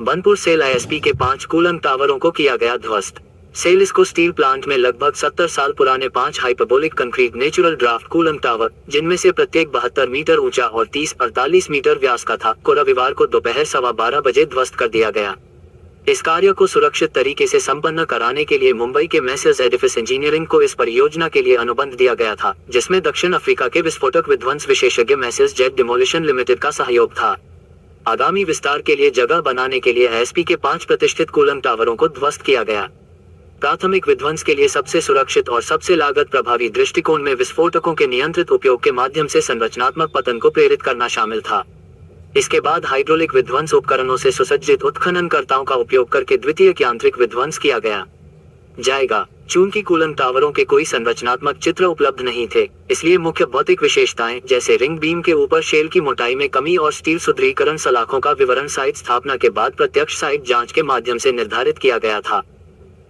Burnpur cell ISP के 5 cooling टावरों को किया गया ध्वस्त। सेल को स्टील प्लांट में लगभग 70 साल पुराने 5 hyperbolic concrete natural draft cooling tower, जिनमें से प्रत्येक 72 मीटर ऊंचा और 30-48 मीटर व्यास का था, को रविवार को दोपहर 12:15 बजे ध्वस्त कर दिया गया। इस कार्य को सुरक्षित तरीके से संपन्न कराने के लिए मुंबई के मैसर्स एडिफिस इंजीनियरिंग को इस परियोजना के लिए अनुबंध दिया गया था, जिसमें दक्षिण अफ्रीका के विस्फोटक विध्वंस विशेषज्ञ मैसर्स जेट डिमोलिशन लिमिटेड का सहयोग था। आगामी विस्तार के लिए जगह बनाने के लिए आईएसपी के 5 प्रतिष्ठित कूलिंग टावरों को ध्वस्त किया गया। प्राथमिक विध्वंस के लिए सबसे सुरक्षित और सबसे लागत प्रभावी दृष्टिकोण में विस्फोटकों के नियंत्रित उपयोग के माध्यम से संरचनात्मक पतन को प्रेरित करना शामिल था। इसके बाद हाइड्रोलिक विध्वंस उपकरणों से सुसज्जित उत्खननकर्ताओं का उपयोग करके द्वितीयक यांत्रिक विध्वंस किया गया जाएगा। चूंकि कूलिंग टावरों के कोई संरचनात्मक चित्र उपलब्ध नहीं थे, इसलिए मुख्य भौतिक विशेषताएं जैसे रिंग बीम के ऊपर शेल की मोटाई में कमी और स्टील सुदृढ़ीकरण सलाखों का विवरण साइट स्थापना के बाद प्रत्यक्ष साइट जांच के माध्यम से निर्धारित किया गया था।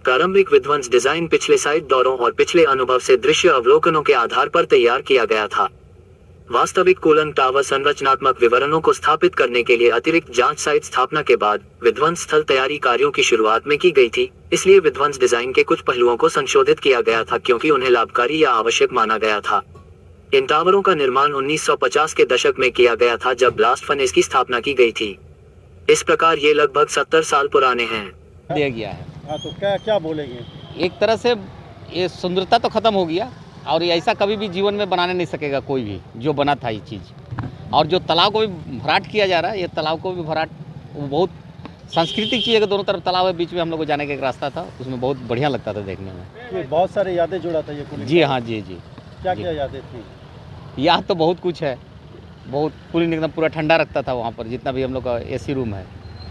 प्रारंभिक विध्वंस डिजाइन पिछले साइट दौरों और पिछले अनुभव से दृश्य अवलोकनों के आधार पर तैयार किया गया था। वास्तविक कूलिंग टावर संरचनात्मक विवरणों को स्थापित करने के लिए अतिरिक्त जांच साइट स्थापना के बाद विध्वंस स्थल तैयारी कार्यों की शुरुआत में की गई थी, इसलिए विध्वंस डिजाइन के कुछ पहलुओं को संशोधित किया गया था क्योंकि उन्हें लाभकारी या आवश्यक माना गया था। इन टावरों का निर्माण 1950 के दशक में किया गया था, जब ब्लास्ट फर्नेस की स्थापना की गई थी। इस प्रकार ये लगभग 70 साल पुराने हैं। दिया गया है। हाँ, तो क्या क्या बोलेंगे? एक तरह से ये सुंदरता तो ख़त्म हो गया और ये ऐसा कभी भी जीवन में बनाने नहीं सकेगा कोई भी जो बना था ये चीज़। और जो तालाब को भी भराट किया जा रहा है, ये तालाब को भी भराट, वो बहुत सांस्कृतिक चीज़ है कि दोनों तरफ तालाब है, बीच में हम लोग को जाने का एक रास्ता था, उसमें बहुत बढ़िया लगता था देखने में। तो बहुत सारे यादें जुड़ा था ये कूलिंग। जी हाँ, जी जी। क्या क्या यादें थी? याद तो बहुत कुछ है। बहुत कूलिंग एकदम पूरा ठंडा रखता था वहाँ पर, जितना भी हम लोग का एसी रूम है,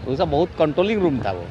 उसका बहुत कंट्रोलिंग रूम था वो।